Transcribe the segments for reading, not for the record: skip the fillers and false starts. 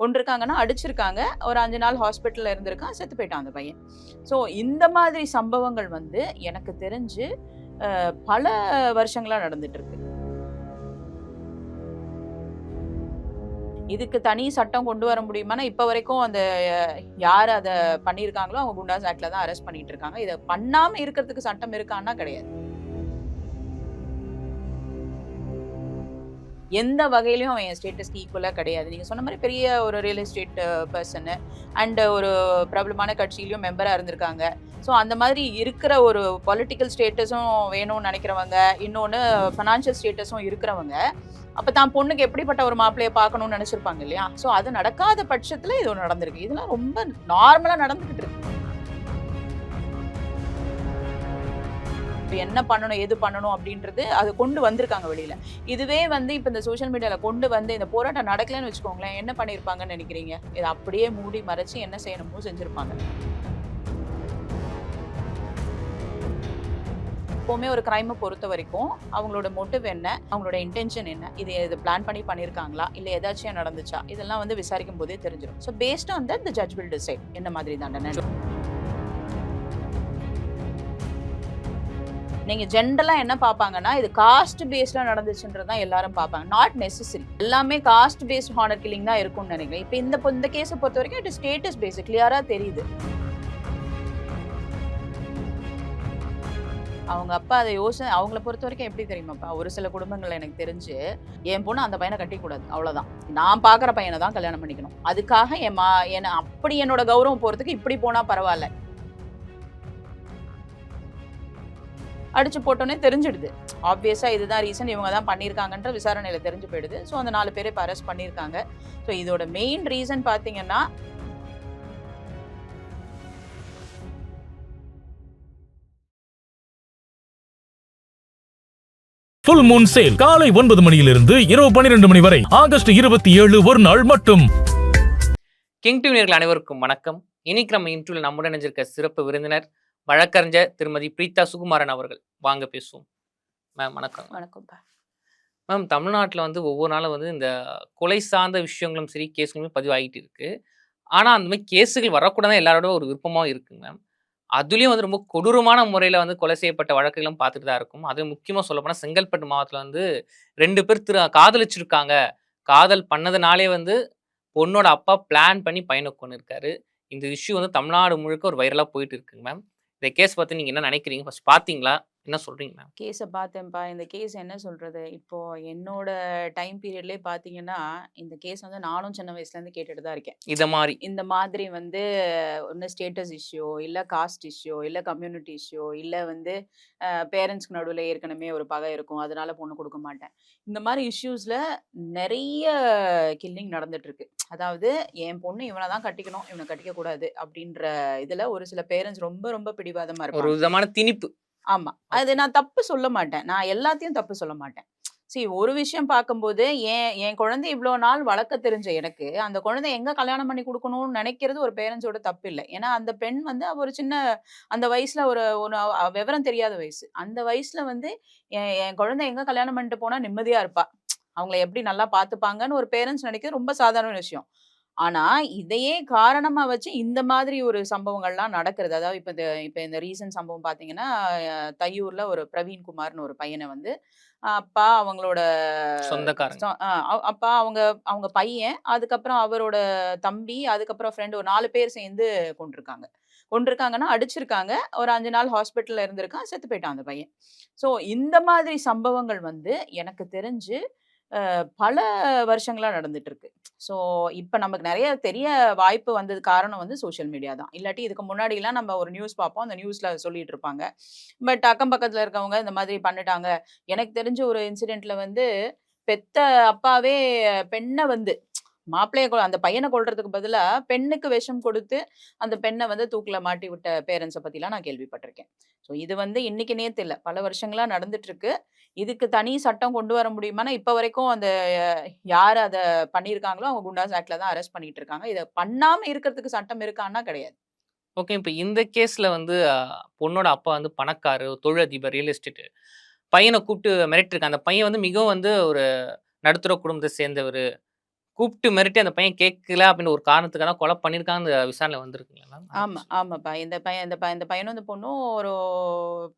கொண்டிருக்காங்கன்னா அடிச்சிருக்காங்க. ஒரு 5 நாள் ஹாஸ்பிட்டல்ல இருந்திருக்கான். செத்து போயிட்டான் அந்த பையன். ஸோ இந்த மாதிரி சம்பவங்கள் வந்து எனக்கு தெரிஞ்சு பல வருஷங்களா நடந்துட்டு இருக்கு. இதுக்கு தனி சட்டம் கொண்டு வர முடியுமானா, இப்ப வரைக்கும் அந்த யார் அத பண்ணியிருக்காங்களோ, அவங்க குண்டாஸ் ஆக்ட்ல தான் அரெஸ்ட் பண்ணிட்டு இருக்காங்க. இத பண்ணாம இருக்கிறதுக்கு சட்டம் இருக்கான்னா கிடையாது. எந்த வகையிலயும் அவன் என் ஸ்டேட்டஸ்க்கு ஈக்குவலா கிடையாது. நீங்க சொன்ன மாரி பெரிய ஒரு ரியல் எஸ்டேட் பெர்சனு அண்ட் ஒரு பிரபலமான கட்சியிலயும் மெம்பரா இருந்திருக்காங்க. ஸோ அந்த மாதிரி இருக்கிற ஒரு பொலிட்டிக்கல் ஸ்டேட்டஸும் வேணும்னு நெனைக்கிறவங்க, இன்னொன்னு ஃபினான்ஷியல் ஸ்டேட்டஸும் இருக்கிறவங்க, அப்ப தான் பொண்ணுக்கு எப்படிப்பட்ட ஒரு மாப்பிள்ளைய பார்க்கணும்னு நெனைச்சிருப்பாங்க இல்லையா? ஸோ அது நடக்காத பட்சத்துல இது ஒண்ணு நடந்திருக்கு. இதெல்லாம் ரொம்ப நார்மலா நடந்துகிட்டு இருக்கு. என்ன பண்ணணும் எது பண்ணணும் அப்படின்றது அது கொண்டு வந்திருக்காங்க வெளியில. இதுவே வந்து இப்ப இந்த சோஷியல் மீடியால கொண்டு வந்து இந்த போராட்டம் நடக்கலன்னு வச்சுக்கோங்களேன், என்ன பண்ணிருப்பாங்கன்னு நினைக்கிறீங்க? இத அப்படியே மூடி மறைச்சு என்ன செய்யணுமோ செஞ்சிருப்பாங்க. எப்பவுமே ஒரு கிரைமை பொறுத்த வரைக்கும் அவங்களோட மோட்டிவ் என்ன, அவங்களோட இன்டென்ஷன் என்ன, இது பிளான் பண்ணி பண்ணிருக்காங்களா, இல்ல ஏதாச்சும் நடந்துச்சா, இதெல்லாம் வந்து விசாரிக்கும் போதே தெரிஞ்சிடும். So based on that the judge will decide என்ன மாதிரி தண்டனை. நீங்க ஜென்ரலா என்ன பாப்பாங்கன்னா, இது காஸ்ட் பேஸ்டா நடந்துச்சுன்றது தான் எல்லாரும் பாப்பாங்க. Not necessary. எல்லாமே காஸ்ட் பேஸ்ட் ஹானர் கில்லிங் தான் இருக்கும்னு நினைக்கிறேன். இப்ப இந்த கேஸை பொறுத்த வரைக்கும் இட் ஸ்டேட்டஸ் பேஸ்ட் கிளியரா தெரியுது. அவங்க அப்பா அதை அவங்கள பொறுத்த வரைக்கும் எப்படி தெரியுமாப்பா, ஒரு சில குடும்பங்கள்ல எனக்கு தெரிஞ்சு, என் பொண்ணு அந்த பையனை கட்டிக்கூடாது அவ்வளவுதான், நான் பாக்குற பையனை தான் கல்யாணம் பண்ணிக்கணும், அதுக்காக அப்படி என்னோட கௌரவம் போறதுக்கு இப்படி போனா பரவாயில்ல, அடிச்சு போட்டோன்னே தெரிஞ்சிடுது. ஆப்வியஸா இதுதான் ரீசன், இவங்க தான் பண்ணியிருக்காங்கன்ற விசாரணையில தெரிஞ்சு போயிடுது. ஸோ அந்த 4 பேரை இப்போ அரெஸ்ட் பண்ணியிருக்காங்க. ஸோ இதோட மெயின் ரீசன் பார்த்தீங்கன்னா, ஃபுல் மூன் சேல் காலை 9 மணியிலிருந்து இரவு 12 மணி வரை ஆகஸ்ட் 27 ஒரு நாள் மட்டும். கிங் டிவி நேயர்கள் அனைவருக்கும் வணக்கம். இன்னைக்கு நம்ம இன்டர்வியூல நம்முடன் இணைஞ்சிருக்க சிறப்பு விருந்தினர் வழக்கறிஞர் திருமதி பிரீதா சுகுமாரன் அவர்கள். வாங்க பேசுவோம். மேம் வணக்கம். வணக்கம்ப்பா. மேம், தமிழ்நாட்டில் வந்து ஒவ்வொரு நாளும் வந்து இந்த கொலை சார்ந்த விஷயங்களும் சரி கேஸுகளுமே பதிவாகிட்டு இருக்கு. ஆனால் அந்த மாதிரி கேஸுகள் வரக்கூடாது எல்லாரோட ஒரு விருப்பமாக இருக்குங்க மேம். அதுலேயும் வந்து ரொம்ப கொடூரமான முறையில் வந்து கொலை செய்யப்பட்ட வழக்குகளும் பார்த்துட்டு தான் இருக்கும். அது முக்கியமாக சொல்லப்போனால் செங்கல்பட்டு மாவட்டத்தில் வந்து 2 பேர் காதலிச்சிருக்காங்க. காதல் பண்ணதுனாலே வந்து பொண்ணோட அப்பா பிளான் பண்ணி பையனை கொண்டு இருக்காரு. இந்த இஷ்யூ வந்து தமிழ்நாடு முழுக்க ஒரு வைரலாக போயிட்டு இருக்குங்க மேம். இந்த கேஸ் பற்றி நீங்கள் என்ன நினைக்கிறீங்க? ஃபர்ஸ்ட் பார்த்தீங்களா? என்ன சொல்றீங்க மேம்? கேஸை பார்த்தேன்ப்பா. இந்த கேஸ் என்ன சொல்றது, இப்போ என்னோட டைம் பீரியட்லேயே பார்த்தீங்கன்னா, இந்த கேஸ் வந்து நானும் சின்ன வயசுலேருந்து கேட்டுட்டு தான் இருக்கேன். இந்த மாதிரி வந்து ஒன்று ஸ்டேட்டஸ் இஷ்யூ, இல்லை காஸ்ட் இஷ்யூ, இல்லை கம்யூனிட்டி இஷ்யூ, இல்லை வந்து பேரண்ட்ஸ்க்கு நடுவில் ஏற்கனவே ஒரு பகை இருக்கும், அதனால பொண்ணு கொடுக்க மாட்டேன். இந்த மாதிரி இஷ்யூஸில் நிறைய கில்லிங் நடந்துட்டு இருக்கு. அதாவது என் பொண்ணு இவனை தான் கட்டிக்கணும், இவனை கட்டிக்கக்கூடாது அப்படின்ற இதில் ஒரு சில பேரண்ட்ஸ் ரொம்ப ரொம்ப பிடிவாதமாக ஒரு இருக்கும். விதமான திணிப்பு. ஆமா. அது நான் தப்பு சொல்ல மாட்டேன். நான் எல்லாத்தையும் தப்பு சொல்ல மாட்டேன். ஒரு விஷயம் பார்க்கும்போது, என் குழந்தை இவ்ளோ நாள் வளர்க்க தெரிஞ்ச எனக்கு, அந்த குழந்தை எங்க கல்யாணம் பண்ணி குடுக்கணும்னு நெனைக்கிறது ஒரு பேரண்ட்ஸோட தப்பு இல்ல. ஏன்னா, அந்த பெண் வந்து ஒரு சின்ன அந்த வயசுல ஒரு ஒரு விவரம் தெரியாத வயசு. அந்த வயசுல வந்து என் குழந்தை எங்க கல்யாணம் பண்ணிட்டு போனா நிம்மதியா இருப்பா. அவங்கள எப்படி நல்லா பார்த்துப்பாங்கன்னு ஒரு பேரண்ட்ஸ் நெனைக்கிறது ரொம்ப சாதாரண விஷயம். ஆனா, இதையே காரணமா வச்சு இந்த மாதிரி ஒரு சம்பவங்கள்லாம் நடக்கிறது. அதாவது இப்ப இந்த ரீசன்ட் சம்பவம் பார்த்தீங்கன்னா, தையூர்ல ஒரு பிரவீன் குமார்ன்னு ஒரு பையன வந்து அப்பா, அவங்களோட சொந்தக்காரங்க. அப்பா, அவங்க பையன், அதுக்கப்புறம் அவரோட தம்பி, அதுக்கப்புறம் ஃப்ரெண்ட் ஒரு 4 பேர் சேர்ந்து கொன்றுருக்காங்க. கொன்றுருக்காங்கன்னா, அடிச்சிருக்காங்க. ஒரு 5 நாள் ஹாஸ்பிட்டல்ல இருந்திருக்கான். செத்து போயிட்டான் அந்த பையன். ஸோ இந்த மாதிரி சம்பவங்கள் வந்து எனக்கு தெரிஞ்சு பல வருஷங்களா நடந்துட்டு இருக்கு. ஸோ இப்ப நமக்கு நெறைய தெரிய வாய்ப்பு வந்தது காரணம் வந்து சோசியல் மீடியா தான். இல்லாட்டி இதுக்கு முன்னாடிலாம் நம்ம ஒரு நியூஸ் பார்ப்போம். அந்த நியூஸ்ல சொல்லிட்டு இருப்பாங்க. பட் அக்கம் பக்கத்துல இருக்கவங்க இந்த மாதிரி பண்ணிட்டாங்க. எனக்கு தெரிஞ்ச ஒரு இன்சிடென்ட்ல வந்து பெத்த அப்பாவே பெண்ண வந்து அந்த பையனை கொல்றதுக்கு பதிலா பெண்ணுக்கு விஷம் கொடுத்து அந்த பெண்ணை வந்து தூக்குல மாட்டி விட்ட பேரண்ட்ஸை பத்திலாம் நான் கேள்விப்பட்டிருக்கேன். ஸோ இது வந்து இன்னைக்கு நேத்து இல்ல, பல வருஷங்களா நடந்துட்டு இருக்கு. இதுக்கு தனி சட்டம் கொண்டு வர முடியுமானா, இப்ப வரைக்கும் அந்த யார் அத பண்ணியிருக்காங்களோ அவங்க குண்டாஸ் ஆக்ட்ல தான் அரெஸ்ட் பண்ணிட்டு இருக்காங்க. இத பண்ணாம இருக்கிறதுக்கு சட்டம் இருக்கான்னா கிடையாது. ஓகே. இப்ப இந்த கேஸ்ல வந்து பொண்ணோட அப்பா வந்து பணக்காரரு, தொழிலதிபர், ரியல் எஸ்டேட். பையன கூப்பிட்டு மிரட்டிருக்காங்க. அந்த பையன் வந்து மிகவும் வந்து ஒரு நடுத்தர குடும்பத்தை சேர்ந்தவரு. கூப்பிட்டு மிரட்டி அந்த பையன் கேட்கல அப்படின்னு ஒரு காரணத்துக்காக கொலை பண்ணியிருக்காங்க அந்த விசாரணை வந்திருக்குங்களா மேம்? ஆமா, ஆமாப்பா. இந்த பையனும் இந்த பொண்ணும் ஒரு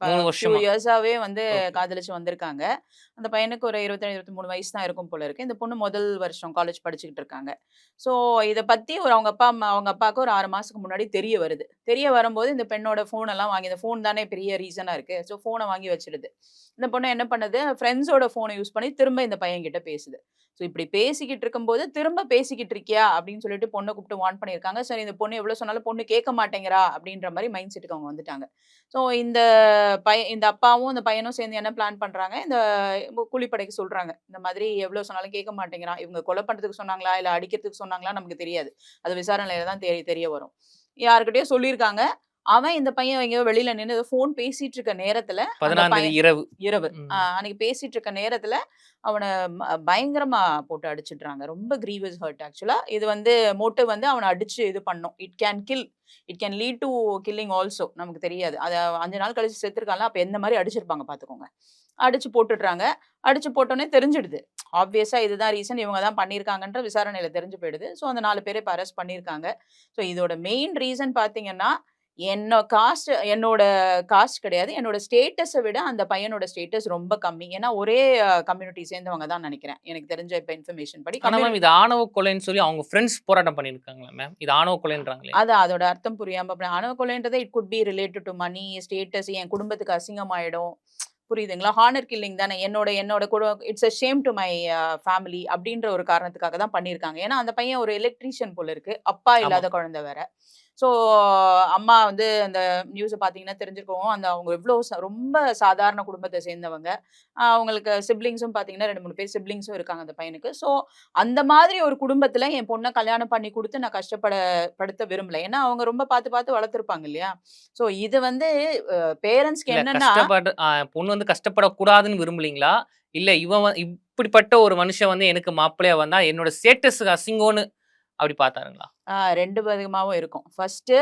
3 ஃபியூ வருஷமா. இயர்ஸாவே வந்து ஓகே. காதலிச்சு வந்திருக்காங்க. அந்த பையனுக்கு ஒரு 27, 23 வயசு தான் இருக்கும் போல இருக்கு. இந்த பொண்ணு முதல் வருஷம் காலேஜ் படிச்சுக்கிட்டு இருக்காங்க. ஸோ இத பத்தி அவங்க அப்பாவுக்கு ஒரு 6 மாசத்துக்கு முன்னாடி தெரிய வருது. தெரிய வரும்போது இந்த பெண்ணோட ஃபோன் எல்லாம் வாங்கி இந்த ஃபோன் தானே பெரிய ரீசனா இருக்கு. ஸோ ஃபோன வாங்கி வச்சுடுது. இந்த பொண்ணு என்ன பண்ணுது, ஃப்ரெண்ட்ஸோட ஃபோன யூஸ் பண்ணி திரும்ப இந்த பையன்கிட்ட பேசுது. ஸோ இப்படி பேசிக்கிட்டு இருக்கும்போது, "திரும்ப பேசிக்கிட்டு இருக்கியா?" அப்படின்னு சொல்லிட்டு பொண்ண கூப்பிட்டு வார்ன் பண்ணியிருக்காங்க. சரி இந்த பொண்ணு எவ்வளோ சொன்னாலும் பொண்ணு கேட்க மாட்டேங்கிறா அப்படின்ற மாரி மைண்ட் செட்டுக்கு அவங்க வந்துட்டாங்க. ஸோ இந்த அப்பாவும், இந்த பையனும் சேர்ந்து என்ன பிளான் பண்றாங்க, இந்த கூலிப்படைக்கு சொல்றாங்க. இந்த மாதிரி எவ்வளோ சொன்னாலும் கேட்க மாட்டேங்கிறான். இவங்க கொலை பண்றதுக்கு சொன்னாங்களா? இல்ல அடிக்கிறதுக்கு சொன்னாங்களா? நமக்கு தெரியாது. அது விசாரணையில தான் தெரிய வரும். யார்கிட்டயோ சொல்லியிருக்காங்க. அவன் இந்த பையன் எங்கேயோ வெளியில நின்னு ஏதோ ஃபோன் பேசிட்டு இருக்க நேரத்துல, அந்த 14 தேதி பையன் இரவு. இரவு. ம். அன்னைக்கு பேசிட்டு இருக்க நேரத்துல, அவன பயங்கரமா போட்டு அடிச்சுடுறாங்க. ரொம்ப கிரீவஸ் ஹர்ட் ஆக்சுவலா. இது வந்து மோட்டிவ் வந்து அவன அடிச்சு இது பண்ணும். It can kill. It can lead to killing also. நமக்கு தெரியாது. அத 5 நாள் கழிச்சு செத்துருக்கான்ல, அப்ப எந்த மாரி அடிச்சிருப்பாங்க பாத்துக்கோங்க. அடிச்சு போட்டுடுறாங்க. அடிச்சு போட்டோனே தெரிஞ்சிடுது. ஆப்வியஸா இதுதான் ரீசன். இவங்க தான் பண்ணியிருக்காங்கன்ற விசாரணையில தெரிஞ்சு போயிடுது. ஸோ அந்த 4 பேர இப்ப அரெஸ்ட் பண்ணியிருக்காங்க. ஸோ இதோட மெயின் ரீசன் பாத்தீங்கன்னா, என்னோட காஸ்ட் கிடையாது. என்னோட ஸ்டேட்டஸ விட அந்த பையனோட ஸ்டேட்டஸ் ரொம்ப கம்மி. ஏன்னா ஒரே கம்யூனிட்டி சேர்ந்தவங்க தான் நெனைக்கிறேன். எனக்கு தெரிஞ்ச இப்ப இன்ஃபர்மேஷன் படி ஆனா மேம் இது ஆணவ கொலைன்னு சொல்லி அவங்க ஃப்ரெண்ட்ஸ் போராட்டம் பண்ணியிருக்காங்களா மேம்? இது ஆணவ கொலைன்றாங்களே. அதோட அர்த்தம் புரியாம ஆணவ கொலைன்றதே it could be related to money, status என் குடும்பத்துக்கு அசிங்கமாயிடும். புரியுதுங்களா? ஹானர் கில்லிங் தானே. என்னோட என்னோட it's a shame to my family அப்படின்ற ஒரு காரணத்துக்காக தான் பண்ணியிருக்காங்க. ஏன்னா அந்த பையன் ஒரு எலக்ட்ரீஷியன் போல இருக்கு. அப்பா ஆமா. இல்லாத குழந்தை வேற. ஸோ அம்மா வந்து அந்த நியூஸ பார்த்தீங்கன்னா தெரிஞ்சிருக்கும். அவங்க எவ்ளோ ரொம்ப சாதாரண குடும்பத்த சேர்ந்தவங்க. அவங்களுக்கு சிப்லிங்ஸும் பார்த்தீங்கன்னா 2, 3 பேர் சிப்லிங்ஸும் இருக்காங்க அந்த பையனுக்கு. ஸோ அந்த மாதிரி ஒரு குடும்பத்தில என் பொண்ண கல்யாணம் பண்ணி குடுத்து நான் படுத்த விரும்பல. ஏன்னா அவங்க ரொம்ப பார்த்து பார்த்து வளர்த்துருப்பாங்க இல்லையா? ஸோ இது வந்து பேரண்ட்ஸ்க்கு இல்ல என்னன்னா பொண்ணு வந்து கஷ்டப்படக்கூடாதுன்னு விரும்பலீங்களா? இல்ல இவன் இப்படிப்பட்ட ஒரு மனுஷன் வந்து எனக்கு மாப்பிள்ளையா வந்தா என்னோட ஸ்டேட்டஸ்க்கு அசிங்கம்ன்னு அப்படி பார்த்தாருங்களா? 2 விதமாவும் இருக்கும். ஃபர்ஸ்ட்டு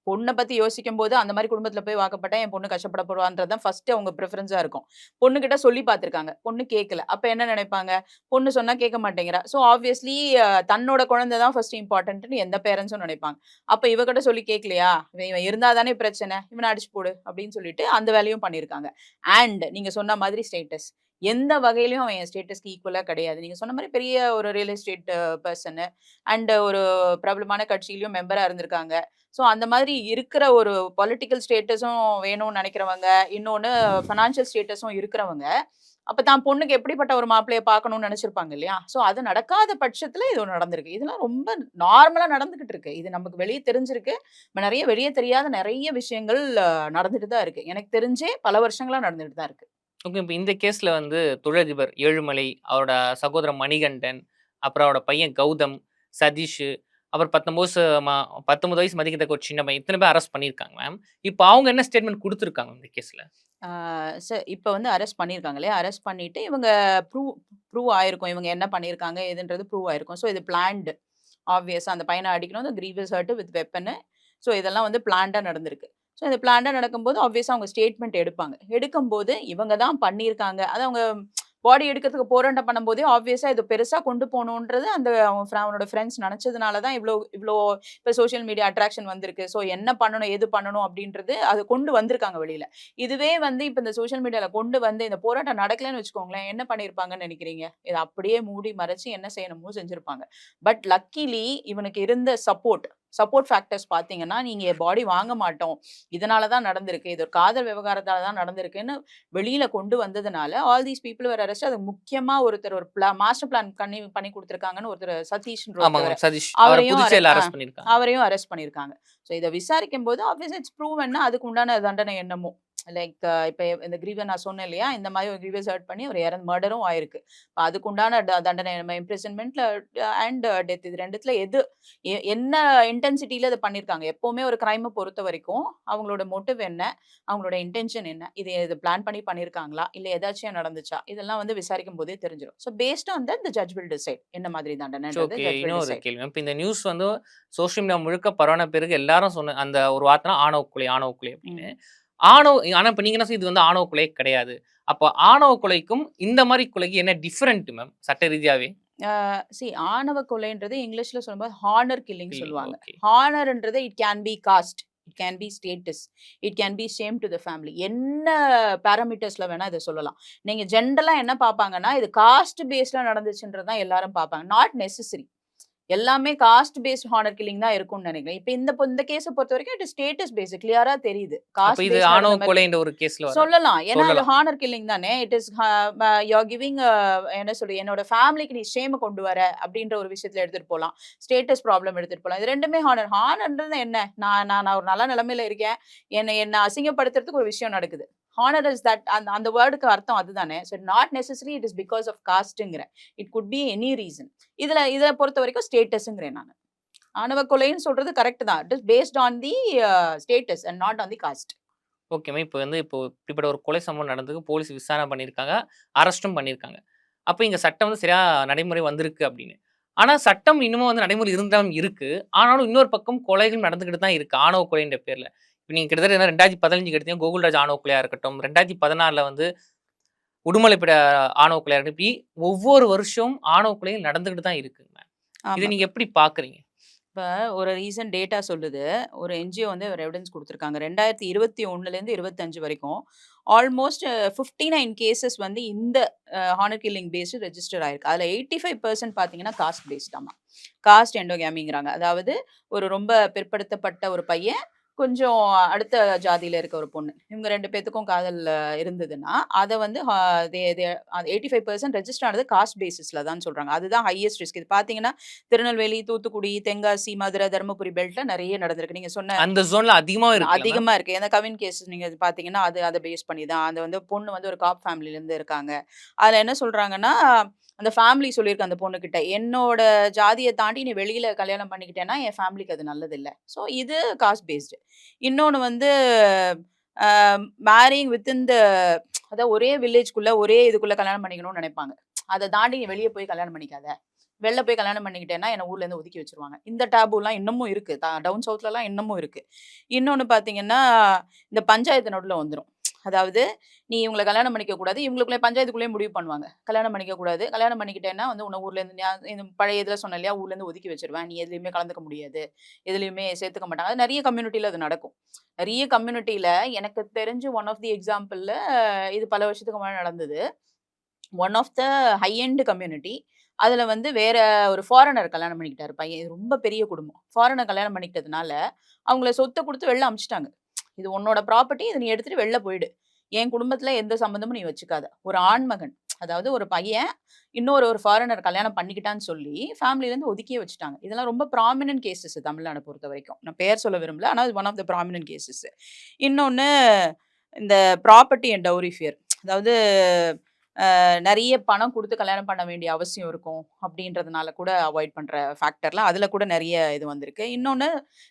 பொண்ண பத்தி யோசிக்கும்போது, அந்த மாரி குடும்பத்தில போய் வாக்கப்பட்டா, என் பொண்ணு கஷ்டப்பட போறான்றது தான் ஃபர்ஸ்ட்டு அவங்க ப்ரிஃபரன்ஸா இருக்கும். பொண்ணுகிட்ட சொல்லி பார்த்துருக்காங்க. பொண்ணு கேட்கல. அப்ப என்ன நினைப்பாங்க? பொண்ணு சொன்னா கேட்க மாட்டேங்கிறா. ஸோ ஆப்வியஸ்லி தன்னோட குழந்தை தான் ஃபர்ஸ்ட் இம்பார்ட்டன்ட்ன்னு எந்த பேரண்ட்ஸும் நினைப்பாங்க. அப்ப இவகிட்ட சொல்லி கேட்கலையா? இவன் இருந்தா தானே பிரச்சனை. இவன அடிச்சு போடு அப்படின்னு சொல்லிட்டு அந்த வேலையும் பண்ணியிருக்காங்க. நீங்க சொன்ன மாதிரி ஸ்டேட்டஸ். எந்த வகையிலயும் அவன் என் ஸ்டேட்டஸ்க்கு ஈக்குவலா கிடையாது. நீங்க சொன்ன மாரி பெரிய ஒரு ரியல் எஸ்டேட் பெர்சனு ஒரு பிரபலமான கட்சியிலயும் மெம்பரா இருந்திருக்காங்க. ஸோ அந்த மாதிரி இருக்கிற ஒரு பொலிட்டிக்கல் ஸ்டேட்டஸும் வேணும்னு நெனைக்கிறவங்க, இன்னொன்னு ஃபினான்ஷியல் ஸ்டேட்டஸும் இருக்கிறவங்க, அப்ப தான் பொண்ணுக்கு எப்படிப்பட்ட ஒரு மாப்பிள்ளைய பார்க்கணும்னு நெனைச்சிருப்பாங்க இல்லையா? ஸோ அது நடக்காத பட்சத்துல இது ஒண்ணு நடந்திருக்கு. இதெல்லாம் ரொம்ப நார்மலா நடந்துகிட்டு இருக்கு. இது நமக்கு வெளிய தெரிஞ்சிருக்கு. நெறைய வெளிய தெரியாத நெறைய விஷயங்கள் நடந்துட்டு தான் இருக்கு. எனக்கு தெரிஞ்சே பல வருஷங்களா நடந்துட்டு தான் இருக்கு. ஓகே. இப்ப இந்த கேஸ்ல வந்து தொழிலதிபர் ஏழுமலை, அவரோட சகோதரன் மணிகண்டன், அப்புறம் அவரோட பையன் கௌதம், சதீஷ், அப்புறம் 19 வயசு மதிக்கத்தக்க ஒரு சின்ன பையன். இத்தன பேர் அரெஸ்ட் பண்ணியிருக்காங்க மேம். இப்ப அவங்க என்ன ஸ்டேட்மெண்ட் குடுத்துருக்காங்க இந்த கேஸ்ல? ஆ இப்ப வந்து அரெஸ்ட் பண்ணியிருக்காங்க இல்லையா? அரெஸ்ட் பண்ணிட்டு இவங்க ப்ரூவ் ப்ரூவ் ஆயிருக்கும். இவங்க என்ன பண்ணியிருக்காங்க ஏதுன்றது ப்ரூவ் ஆயிருக்கும். ஸோ இது பிளான்டு. ஆப்வியஸா அந்த பையன அடிக்கணும். அந்த grievous hurt with weapon. So இதெல்லாம் வந்து பிளான்டா நடந்திருக்கு. ஸோ இது பிளான்டா நடக்கும்போது ஆப்வியஸா அவங்க ஸ்டேட்மெண்ட் எடுப்பாங்க. எடுக்கும்போது இவங்க தான் பண்ணியிருக்காங்க. அது அவங்க பாடி எடுக்கிறதுக்கு போராட்டம் பண்ணும்போதே ஆப்வியஸா இது பெருசா கொண்டு போணுன்றது அவனோட ஃப்ரெண்ட்ஸ் நெனச்சதுனால தான் இவ்ளோ இவ்ளோ இப்ப சோசியல் மீடியா அட்ராக்ஷன் வந்திருக்கு. ஸோ என்ன பண்ணணும், ஏது பண்ணணும் அப்படின்றது அத கொண்டு வந்திருக்காங்க வெளியில. இதுவே வந்து இப்ப இந்த சோசியல் மீடியால கொண்டு வந்து இந்த போராட்டம் நடக்கலன்னு வச்சுக்கோங்களேன், என்ன பண்ணியிருப்பாங்கன்னு நெனைக்கிறீங்க? இத அப்படியே மூடி மறைச்சு என்ன செய்யணுமோ செஞ்சிருப்பாங்க. பட் லக்கிலி இவனுக்கு இருந்த சப்போர்ட் ஃபேக்டர்ஸ் பார்த்தீங்கன்னா, நீங்க பாடி வாங்க மாட்டோம். இதனால தான் நடந்திருக்கு. இது ஒரு காதல் விவகாரத்தால தான் நடந்திருக்குன்னு வெளியில கொண்டு வந்ததுனால, all these people were arrest. அதுக்கு முக்கியமா ஒருத்தர் ஒரு மாஸ்டர் பிளான் பண்ணி குடுத்துருக்காங்கன்னு ஒருத்தர் சதீஷ்ன்ற ஆமாங்க ஒருத்தவர மேம். சதீஷ். அவர அவரையும் புதுச்சேரியில அரெஸ்ட் பண்ணியிருக்காங்க. அவரையும் அரெஸ்ட் பண்ணியிருக்காங்க. ஸோ இத விசாரிக்கும்போது ஆப்வியஸா இட்ஸ் ப்ரூவன்னா அதுக்கு உண்டான தண்டனை என்னமோ. லைக் இப்ப இந்த நான் சொன்னேன் இல்லையா? இந்த மாரி ஒரு கிரீவியஸ் ஹர்ட் பண்ணி அவர் மர்டரும் ஆயிருக்கு. அதுக்கு உண்டான தண்டனை நம்ம இம்ப்ரிசன்மென்ட்ல அண்ட் டெத் இது 2த்துல எது என்ன இன்டென்சிட்டில இத பண்ணியிருக்காங்க. எப்பவுமே ஒரு கிரைம பொறுத்தவரைக்கும் அவங்களோட மோட்டிவ் என்ன? அவங்களோட இன்டென்ஷன் என்ன? இது பிளான் பண்ணி பண்ணியிருக்காங்களா? இல்ல எதாச்சும் நடந்துச்சா? இதெல்லாம் வந்து விசாரிக்கும் போதே தெரிஞ்சிரும். So based on that the judge will decide என்ன மாதிரி தண்டனைன்றது ஓகே. ஜட்ஜ் வில் இன்னொரு டிசைட். கேள்வி. இப்ப இந்த நியூஸ் வந்து சோசியல் மீடியா முழுக்க பரவுன பிறகு எல்லாரும் சொன்ன அந்த ஒரு வார்த்தைனா ஆணவ கொலை, ஆணவ கொலை அப்படின்னு. ம். ஆனா இப்ப நீங்க என்ன இது வந்து ஆணவ கொலை கிடையாது. அப்ப ஆணவ கொலைக்கும் இந்த மாரி கொலைக்கும் என்ன டிஃபரெண்ட் மேம்? சட்ட ரீதியாவே? ஆணவ கொலைன்றது இங்கிலீஷ்ல சொல்லும்போது ஹானர் கில்லிங் கில்லிங். சொல்லுவாங்க. ஓகே. ஹானர்ன்றது it can be caste, it can be status, it can be shame to the family. என்ன பாராமீட்டர்ஸ்ல வேணா இத சொல்லலாம். நீங்க ஜென்ரலா என்ன பார்ப்பாங்கன்னா, இது காஸ்ட் பேஸ்ட்ல நடந்துச்சுன்றது தான் எல்லாரும் பார்ப்பாங்க. Not necessary. எல்லாமே காஸ்ட் பேஸ்ட் ஹானர் கில்லிங் தான் இருக்கும்னு நினைக்கிறேன். இப்ப இந்த கேஸ பொறுத்தவரைக்கும் இட் இஸ் ஸ்டேட்டஸ் பேஸ்ட் கிளியரா தெரியுது. அப்ப காஸ்ட் இது பேஸ்ட் ஆணவ நடந்த மாரி கொலைன்ற ஒரு கேஸ்ல வராது. சொல்லலாம். ஏன்னா அது சொல்லலாம். ஹானர் கில்லிங் தானே. It is you are giving என்ன சொல்றது, என்னோட ஃபேமிலிக்கு நீ ஷேம கொண்டு வர அப்படின்ற ஒரு விஷயத்துல எடுத்துட்டு போலாம். ஸ்டேட்டஸ் ப்ராப்ளம் எடுத்துட்டு போலாம். இது 2மே ஹானர். ஹானர்ன்றது என்ன? நான் நான் நான் ஒரு நல்ல நிலைமையில இருக்கேன். என்ன அசிங்கப்படுத்துறதுக்கு ஒரு விஷயம் நடக்குது. ஹானர் இஸ் தட் அந்த அந்த வேர்டுக்கு அர்த்தம் அதுதானே. So not necessary it is because of காஸ்ட்ங்கிறேன். It could be any reason. இத பொறுத்தவரைக்கும் ஸ்டேட்டஸ்ங்கிறேன் நானு. ஆணவ கொலைன்னு சொல்றது கரெக்ட் தான். It is based on the status and not on the caste. ஓகேம்மா. இப்போ இப்படிப்பட்ட ஒரு கொலை சம்பவம் நடந்ததுக்கு போலீஸ் விசாரணை பண்ணியிருக்காங்க. அரெஸ்ட்டும் பண்ணியிருக்காங்க. அப்ப இங்க சட்டம் வந்து சரியா நடைமுறை வந்திருக்கு அப்படின்னு. ஆனா சட்டம் இன்னமும் வந்து நடைமுறை இருந்தாலும் இருக்கு. ஆனாலும் இன்னொரு பக்கம் கொலைகள் நடந்துகிட்டு தான் இருக்கு. ஆணவ கொலைன்ற பேர்ல. இப்ப நீங்க கிட்டத்தட்ட 2015 எடுத்தீங்கன்னா கோகுல்ராஜ் ஆணவ கொலையா இருக்கட்டும். 2016ல வந்து உடுமலைப்பேட்டை ஆணவ கொலையா இருக்கட்டும். இப்படி ஒவ்வொரு வருஷமும் ஆணவ கொலைகள் நடந்துகிட்டு தான் இருக்குங்க. இத ஆமா. நீங்க எப்படி பார்க்குறீங்க? இப்ப ஒரு ரீசன்ட் டேட்டா சொல்லுது. ஒரு என்ஜிஓ வந்து ஒரு எவிடன்ஸ் குடுத்துருக்காங்க. 2021லேருந்து 25 வரைக்கும் ஆல்மோஸ்ட் 59 கேஸஸ் வந்து இந்த ஹானர் கில்லிங் பேஸ்டு ரெஜிஸ்டர் ஆயிருக்கு. அதுல 85% பார்த்தீங்கன்னா காஸ்ட் பேஸ்டாமா. காஸ்ட் எண்டோகேமிங்கிறாங்க. அதாவது ஒரு ரொம்ப பிற்படுத்தப்பட்ட ஒரு பையன், கொஞ்சம் அடுத்த ஜாதியில இருக்க ஒரு பொண்ணு. இவங்க 2 பேத்துக்கும் காதல் இருந்ததுன்னா, அத வந்து தே தே அது 85% ரெஜிஸ்டர் ஆனது காஸ்ட் பேசிஸ்ல தான் சொல்றாங்க. அதுதான் ஹையஸ்ட் ரிஸ்க். இது பார்த்தீங்கன்னா, திருநெல்வேலி, தூத்துக்குடி, தென்காசி, மதுரை, தருமபுரி பெல்ட்ல நெறைய நடந்திருக்கு. நீங்க சொன்ன அந்த ஜோன்ல அதிகமாவே இருக்குல்ல மேம்? அதிகமா இருக்கு. ஏன்னா கவின் கேஸ் நீங்க பார்த்தீங்கன்னா, அத பேஸ் பண்ணி தான். அது வந்து பொண்ணு வந்து ஒரு காப் ஃபேமிலிலேருந்து இருக்காங்க. அதுல என்ன சொல்றாங்கன்னா, அந்த ஃபேமிலி சொல்லியிருக்கு அந்த பொண்ணுகிட்ட, "என்னோட ஜாதிய தாண்டி நீ வெளியில கல்யாணம் பண்ணிக்கிட்டேன்னா, என் ஃபேமிலிக்கு அது நல்லதில்ல." ஸோ இது காஸ்ட் பேஸ்டு. இன்னொன்னு வந்து அ மேரியிங் வித்தின் த அதாவது ஒரே வில்லேஜ்க்குள்ள, ஒரே இதுக்குள்ள கல்யாணம் பண்ணிக்கணும்னு நெனைப்பாங்க. அத தாண்டி நீ வெளிய போய் கல்யாணம் பண்ணிக்காத. வெளில போய் கல்யாணம் பண்ணிக்கிட்டேன்னா, என்ன ஊர்லேருந்து ஒதுக்கி வச்சுருவாங்க. இந்த டேபூலாம் இன்னமும் இருக்கு. டவுன் சவுத்லலாம் இன்னமும் இருக்கு. இன்னொன்னு பார்த்தீங்கன்னா, இந்த பஞ்சாயத்து நடுவுல வந்துரும். அதாவது, நீ இவங்கள கல்யாணம் பண்ணிக்க கூடாது. இவங்களுக்குள்ளே பஞ்சாயத்துக்குள்ளேயே முடிவு பண்ணுவாங்க. கல்யாணம் பண்ணிக்க கூடாது. கல்யாணம் பண்ணிக்கிட்டேன்னா வந்து உன்ன ஊர்லேருந்து இந்த பழைய இதில சொன்னேன் இல்லையா? ஊர்லேருந்து ஒதுக்கி வச்சுருவேன். நீ எதுலயுமே கலந்துக்க முடியாது. எதுலயுமே சேர்த்துக்க மாட்டாங்க. அது நெறைய கம்யூனிட்டில அது நடக்கும். நெறைய கம்யூனிட்டில எனக்கு தெரிஞ்சு ஒன் ஆஃப் தி எக்ஸாம்பிள்ல இது பல வருஷத்துக்கு முன்னாடி நடந்தது. One of the high end community. அதுல வந்து வேற ஒரு ஃபாரினர் கல்யாணம் பண்ணிக்கிட்டாரு பையன். இது ரொம்ப பெரிய குடும்பம். ஃபாரினர் கல்யாணம் பண்ணிக்கிட்டதுனால, அவங்கள சொத்த குடுத்து வெளில அனுப்பிச்சுட்டாங்க. இது உன்னோட ப்ராப்பர்ட்டி. இத நீ எடுத்துட்டு வெளில போயிடு. என் குடும்பத்துல எந்த சம்மந்தமும் நீ வச்சுக்காத. ஒரு ஆண்மகன். அதாவது ஒரு பையன் ஒரு ஃபாரினர் கல்யாணம் பண்ணிக்கிட்டான்னு சொல்லி, ஃபேமிலிலேருந்து ஒதுக்கியே வச்சுட்டாங்க. இதெல்லாம் ரொம்ப ப்ராமினன்ட் கேஸஸ் தமிழ்நாட பொறுத்தவரைக்கும். நான் பெயர் சொல்ல விரும்பல. ஆனா இது one of the prominent cases. இன்னொன்னு இந்த ப்ராப்பர்ட்டி அண்ட் டவுரி ஃபியர். அதாவது நெறைய பணம் குடுத்து கல்யாணம் பண்ண வேண்டிய அவசியம் இருக்கும். அப்படின்றதுனால கூட அவாய்ட் பண்ற ஃபேக்டர்ல அதுல கூட நெறைய இது வந்திருக்கு. இன்னொன்னு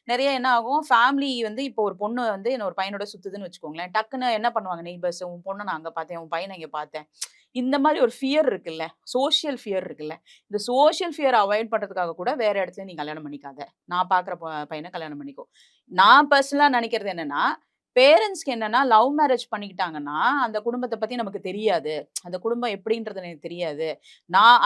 நெறைய என்ன ஆகும், ஃபேமிலி வந்து இப்போ ஒரு பொண்ணு வந்து இன்னொரு பையனோட சுத்துதுன்னு வச்சுக்கோங்களேன். டக்குன்னு என்ன பண்ணுவாங்க நெய்பர்ஸ், "உன் பொண்ண நான் அங்க பார்த்தேன். உன் பையன இங்க பார்த்தேன்." இந்த மாரி ஒரு ஃபியர் இருக்குல்ல. சோசியல் ஃபியர் இருக்குல்ல. இந்த சோசியல் ஃபியர அவாய்ட் பண்றதுக்காக கூட வேற இடத்துல நீ கல்யாணம் பண்ணிக்காத. நான் பார்க்குற பையன கல்யாணம் பண்ணிக்கோ. நான் பெர்சனலா நெனைக்கிறது என்னன்னா, பேரண்ட்ஸ்க்கு என்னன்னா, லவ் மேரேஜ் பண்ணிக்கிட்டாங்கன்னா, அந்த குடும்பத்த பத்தி நமக்கு தெரியாது. அந்த குடும்பம் எப்படின்றது எனக்கு தெரியாது.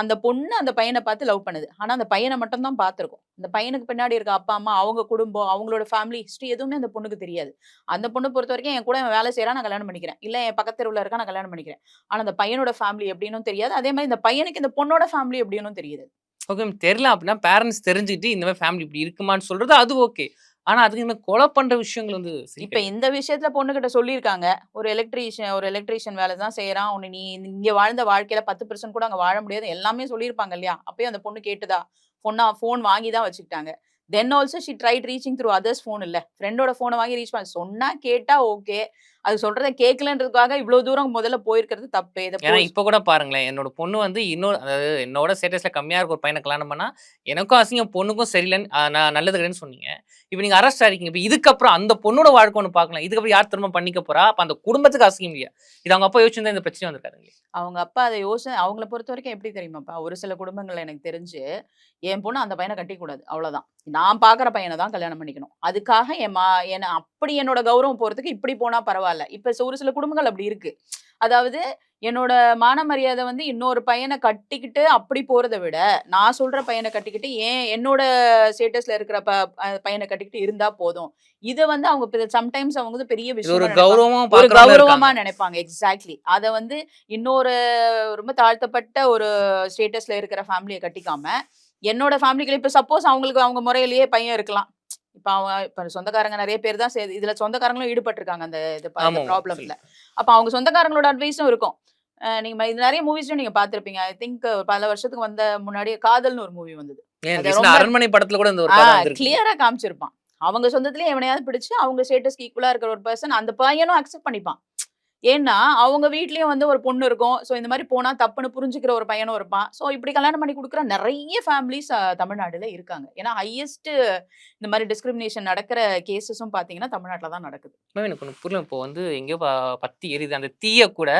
அந்த பொண்ணு அந்த பையன பார்த்து லவ் பண்ணுது. ஆனா, அந்த பையன மட்டும் தான் பார்த்துருக்கும். அந்த பையனுக்கு பின்னாடி இருக்க அப்பா, அம்மா, அவங்க குடும்பம், அவங்களோட ஃபேமிலி ஹிஸ்டரி எதுவுமே அந்த பொண்ணுக்கு தெரியாது. அந்த பொண்ண பொறுத்தவரைக்கும் என் கூட இவன் வேலை செய்றான், நான் கல்யாணம் பண்ணிக்கிறேன். இல்ல என் பக்கத்து தெருவுல இருக்கான், நான் கல்யாணம் பண்ணிக்கிறேன். ஆனா, அந்த பையனோட ஃபேமிலி எப்படின்னும் தெரியாது. அதே மாரி இந்த பையனுக்கு இந்த பொண்ணோட ஃபேமிலி எப்படின்னும் தெரியாது. ஓகே. தெரியல அப்படின்னா பேரன்ட்ஸ் தெரிஞ்சுட்டு இந்த மாரி ஃபேமிலி இப்படி இருக்குமான்னு சொல்றது அது ஓகே. ஆனா அதுக்கு இந்த கொலை பண்ற விஷயங்கள் வந்து சரி இப்ப கிடையாது. இந்த விஷயத்துல பொண்ணுகிட்ட சொல்லியிருக்காங்க. ஒரு எலக்ட்ரீஷியன் வேல தான் செய்றான். நீ இங்க வாழ்ந்த வாழ்க்கையில 10% கூட அங்க வாழ முடியாது. எல்லாமே சொல்லியிருப்பாங்க இல்லையா? அப்பயும் அந்த பொண்ணு கேட்டுதா? ஃபோன் வாங்கி தான் வச்சுக்கிட்டாங்க. Then also she tried reaching through others phone இல்ல. ஃப்ரெண்டோட ஃபோன வாங்கி ரீச் பண்ண சொன்னா கேட்டா ஓகே. அது சொல்றத கேட்கலன்றதுக்காக இவ்ளோ தூரம் முதல்ல போயிருக்கிறது தப்பு. இத ஏன்னா இப்ப கூட பாருங்களேன், என்னோட பொண்ணு வந்து அதாவது என்னோட ஸ்டேட்டஸ்ல கம்மியா இருக்க ஒரு பையன கல்யாணம் பண்ணா, எனக்கும் அசிங்கம், பொண்ணுக்கும் சரியில்லன்னு நான் நல்லது கிடையாதுன்னு சொன்னீங்க. இப்ப நீங்க அரெஸ்ட் ஆயிருக்கீங்க. இப்ப இதுக்கப்புறம் அந்த பொண்ணோட வாழ்க்கை ஒண்ணு பார்க்கலாம். இதுக்கப்புறம் யார் திரும்ப பண்ணிக்க போறா? அப்ப அந்த குடும்பத்துக்கு அசிங்கம் இல்லையா? இது அவங்க அப்பா யோசிச்சிருந்தா இந்த பிரச்சனை வந்திருக்காதுங்களே. அவங்க அப்பா அத அவங்கள பொறுத்தவரைக்கும் எப்படி தெரியுமாப்பா? ஒரு சில குடும்பங்கள்ல எனக்கு தெரிஞ்சு, என் பொண்ணு அந்த பையன கட்டிக்கக்கூடாது. அவ்வளோதான். நான் பார்க்குற பையன தான் கல்யாணம் பண்ணிக்கணும். அதுக்காக என் மா என்ன அப்படி என்னோட கௌரவம் போறதுக்கு இப்படி போனா பரவால்ல. பரவாயில்ல. இப்ப ஒரு சில குடும்பங்கள் அப்படி இருக்கு. அதாவது என்னோட மான மரியாதை வந்து இன்னொரு பையனை கட்டிக்கிட்டு அப்படி போறதை விட, நான் சொல்ற பையனை கட்டிக்கிட்டு என்னோட ஸ்டேட்டஸ்ல இருக்கிற பையனை கட்டிக்கிட்டு இருந்தா போதும். இத வந்து அவங்க சம்டைம்ஸ் அவங்க வந்து பெரிய இது விஷயமா ஒரு நினைப்பாங்க. கௌரவமா ஒரு பார்க்குறவங்களும் கௌரவமா இருக்காங்க. நினைப்பாங்க. எக்ஸாக்ட்லி. அத வந்து இன்னொரு ரொம்ப தாழ்த்தப்பட்ட ஒரு ஸ்டேட்டஸ்ல இருக்கிற ஃபேமிலிய கட்டிக்காம, என்னோட ஃபேமிலிக்குள்ள இப்ப சப்போஸ் அவங்களுக்கு அவங்க முறையிலேயே பையன் இருக்கலாம். இப்ப சொந்தக்காரங்க நெறைய பேர் தான் இதுல சொந்தக்காரங்களும் ஈடுபட்டிருக்காங்க அந்த இந்த ஆமாமா. ப்ராப்ளம்ல. சொல்லுங்க. அப்ப அவங்க சொந்தக்காரங்களோட அட்வைஸும் இருக்கும். நீங்க இது நெறைய மூவிஸ்லயும் நீங்க பார்த்திருப்பீங்க. ஐ திங்க் பல வருஷத்துக்கு முன்னாடி காதல்னு ஒரு மூவி வந்தது. ஏன் அது ரீசெண்டா ரொம்ப அரண்மனை படத்துல கூட இந்த ஒரு கதை வந்திருக்கு. கிளியரா காமிச்சிருப்பான். அவங்க சொந்தத்திலேயே எவனையாவது பிடிச்சு அவங்க ஸ்டேட்டஸ்க்கு ஈக்குவலா இருக்கிற ஒரு பெர்சன் அந்த பையனும் அக்செப்ட் பண்ணிப்பான். ஏன்னா, அவங்க வீட்லயும் வந்து ஒரு பொண்ணு இருக்கும். சோ இந்த மாரி போனா தப்புன்னு புரிஞ்சுக்கிற ஒரு பையனும் இருப்பான். சோ இப்படி கல்யாணம் பண்ணி குடுக்குற நெறைய ஃபேமிலிஸ் தமிழ்நாடுல இருக்காங்க. ஏன்னா ஹையஸ்ட் இந்த மாரி டிஸ்கிரிமினேஷன் நடக்கிற கேஸஸும் பார்த்தீங்கன்னா, தமிழ்நாட்டுல தான் நடக்குது. மேம் எனக்கு ஒண்ணு புரியல. இப்போ வந்து எங்கேயோ பத்தி எரியுது. அந்த தீய கூட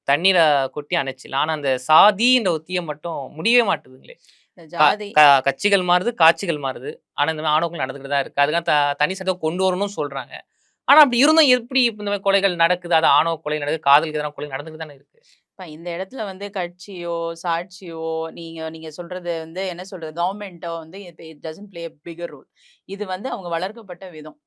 தண்ணீர கொட்டி அணைச்சிடலாம். ஆனா அந்த சாதின்ற ஒரு தீய மட்டும் முடியவே மாட்டுதுங்களே. இந்த க ஜாதி க கட்சிகள் மாறுது, காட்சிகள் மாறுது. ஆனா இந்த மாரி ஆணவங்கள் நடந்துகிட்டு தான் இருக்கு. அதுக்காக தனி சட்டம் கொண்டு வரணும்னு சொல்றாங்க. ஆனா அப்படி இருந்தும் எப்படி இந்த மாரி கொலைகள் நடக்குது? அது ஆணவ கொலை நடக்குது, காதலுக்கு எதிரான கொலை நடந்துகிட்டு தானே இருக்கு. இப்ப இந்த இடத்துல வந்து கட்சியோ, சாட்சியோ, நீங்க நீங்க சொல்றது வந்து என்ன சொல்றது? கவர்ன்மென்ட்டோ வந்து it doesn't play a bigger role. இது வந்து அவங்க வளர்க்கப்பட்ட விதம்.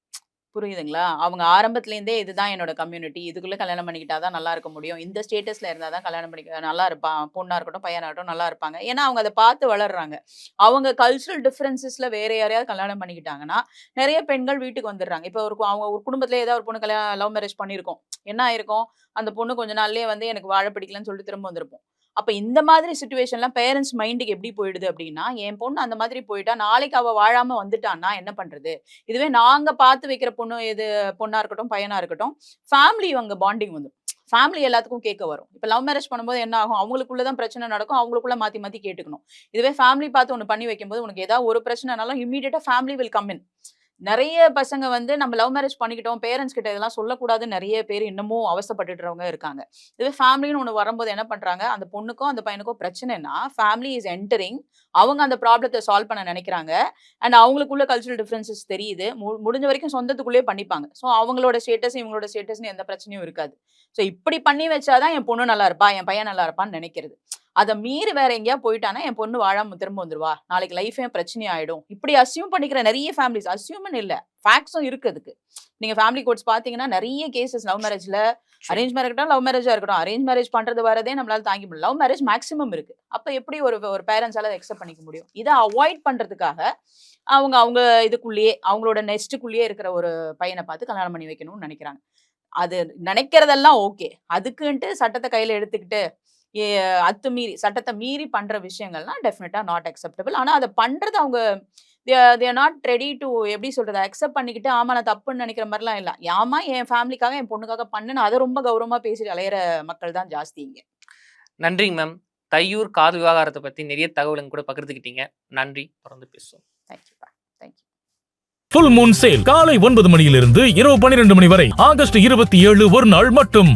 புரியுதுங்களா? அவங்க ஆரம்பத்துலேருந்தே இதுதான் என்னோட கம்யூனிட்டி. இதுக்குள்ள கல்யாணம் பண்ணிக்கிட்டா தான் நல்லா இருக்க முடியும். இந்த ஸ்டேட்டஸ்ல இருந்தா தான் கல்யாணம் பண்ணிக்க நல்லா இருப்பான். பொண்ணா இருக்கட்டும், பையனா இருக்கட்டும் நல்லா இருப்பாங்க. ஏன்னா அவங்க அத பார்த்து வளர்றாங்க. அவங்க கல்ச்சுரல் டிஃபரன்ஸஸ்ல வேற யாரையாவது கல்யாணம் பண்ணிக்கிட்டாங்கன்னா, நெறைய பெண்கள் வீட்டுக்கு வந்துடுறாங்க. இப்ப அவங்க ஒரு குடும்பத்திலே ஏதாவது ஒரு பொண்ணு லவ் மேரேஜ் பண்ணியிருக்கும். என்ன ஆயிருக்கும்? அந்த பொண்ணு கொஞ்ச நாள்லயே வந்து எனக்கு வாழ பிடிக்கலன்னு சொல்லிட்டு திரும்ப வந்திருக்கும். அப்ப இந்த மாதிரி சிச்சுவேஷன்லாம் பேரண்ட்ஸ் மைண்டுக்கு எப்படி போயிடுது அப்படின்னா, என் பொண்ணு அந்த மாதிரி போயிட்டா, நாளைக்கு அவ வாழாம வந்துட்டான்னா என்ன பண்றது? இதுவே நாங்க பார்த்து வைக்கிற பொண்ணு பொண்ணா இருக்கட்டும், பையனா இருக்கட்டும், ஃபேமிலி அங்க பாண்டிங் வந்துரும். ஃபேமிலி எல்லாத்துக்கும் கேட்க வரும். இப்ப லவ் மேரேஜ் பண்ணும்போது என்ன ஆகும்? அவங்களுக்குள்ள தான் பிரச்சனை நடக்கும். அவங்களுக்குள்ள மாத்தி மாத்தி கேட்டுக்கணும். இதுவே ஃபேமிலி பார்த்து ஒண்ணு பண்ணி வைக்கும்போது, உனக்கு ஏதாவது ஒரு பிரச்சனைனாலும் இம்மீடியட்டா ஃபேமிலி வில் கம் இன். நெறைய பசங்க வந்து நம்ம லவ் மேரேஜ் பண்ணிக்கிட்டோம். பேரண்ட்ஸ் கிட்ட இதெல்லாம் சொல்லக்கூடாதுன்னு நெறைய பேர் இன்னமும் அவஸ்தைப்பட்டுட்டுறவங்க இருக்காங்க. இதுவே ஃபேமிலின்னு ஒண்ணு வரும்போது என்ன பண்றாங்க, அந்த பொண்ணுக்கும், அந்த பையனுக்கும் பிரச்சனைன்னா, ஃபேமிலி இஸ் என்டரிங். அவங்க அந்த ப்ராப்ளத்த சால்வ் பண்ண நெனைக்கிறாங்க. அண்ட் அவங்களுக்குள்ள கல்ச்சுரல் டிஃபரன்ஸஸ் தெரியுது. முடிஞ்ச வரைக்கும் சொந்தத்துக்குள்ளேயே பண்ணிப்பாங்க. ஸோ அவங்களோட ஸ்டேட்டஸ், இவங்களோட ஸ்டேட்டஸ்ன்னு எந்த பிரச்சனையும் இருக்காது. ஸோ இப்படி பண்ணி வச்சா தான் என் பொண்ணு நல்லா இருப்பா, என் பையன் நல்லா இருப்பான்னு நெனைக்கிறது. அத மீறி வேற எங்கேயாவது போயிட்டான்னா, என் பொண்ணு வாழாம திரும்ப வந்துருவா. நாளைக்கு லைஃபே பிரச்சனை ஆயிடும். இப்படி அஸ்யூம் பண்ணிக்கிற நெறைய ஃபேமிலிஸ் அஸ்யூம்ன்னு இல்ல. ஃபேக்ட்ஸும் இருக்கு அதுக்கு. நீங்க ஃபேமிலி கோர்ட்ஸ் பார்த்தீங்கன்னா, நெறைய கேஸஸ் லவ் மேரேஜ்ல அரேஞ்ச் மேரேஜ் இருக்கட்டும், லவ் மேரேஜா இருக்கட்டும். அரேஞ்ச் மேரேஜ் பண்றது வரதே நம்மளால தாங்கிக்க முடியல. லவ் மேரேஜ் மேக்ஸிமம் இருக்கு. அப்ப எப்படி ஒரு பேரண்ட்ஸால அத அக்செப்ட் பண்ணிக்க முடியும்? இத அவாய்ட் பண்றதுக்காக அவங்க அவங்க இதுக்குள்ளேயே, அவங்களோட நெஸ்ட்டுக்குள்ளேயே இருக்கிற ஒரு பையன பார்த்து கல்யாணம் பண்ணி வைக்கணும்னு நெனைக்கிறாங்க. அது நெனைக்கிறதெல்லாம் ஓகே. அதுக்குன்ட்டு சட்டத்த கையில எடுத்துக்கிட்டு, எ அத்துமீறி சட்டத்த மீறி பண்ற விஷயங்கள்லாம் டெஃபினட்டா நாட் அக்செப்டபிள். ஆனா அத பண்றது அவங்க they are not ready to எப்படி சொல்றது? அக்செப்ட் பண்ணிக்கிட்டு, ஆமா நான் தப்புன்னு நெனைக்கிற மாரிலாம் இல்ல. ஆமா என் ஃபேமிலிக்காக, என் பொண்ணுக்காக பண்ணேன்னு அத ரொம்ப கௌரவமா பேசி அலையிற மக்கள் தான் ஜாஸ்தி இங்க. நன்றிங்க மேம். தையூர் காதல் விவகாரத்த பத்தி நிறைய தகவல் எங்க கூட பகிர்ந்துக்கிட்டீங்க. நன்றி. தொடர்ந்து பேசுவோம். Thank you. Thank you. Full Moon sale காலை 9 மணியிலிருந்து இரவு 12 மணி வரை ஆகஸ்ட் 27 ஒரு நாள் மட்டும்.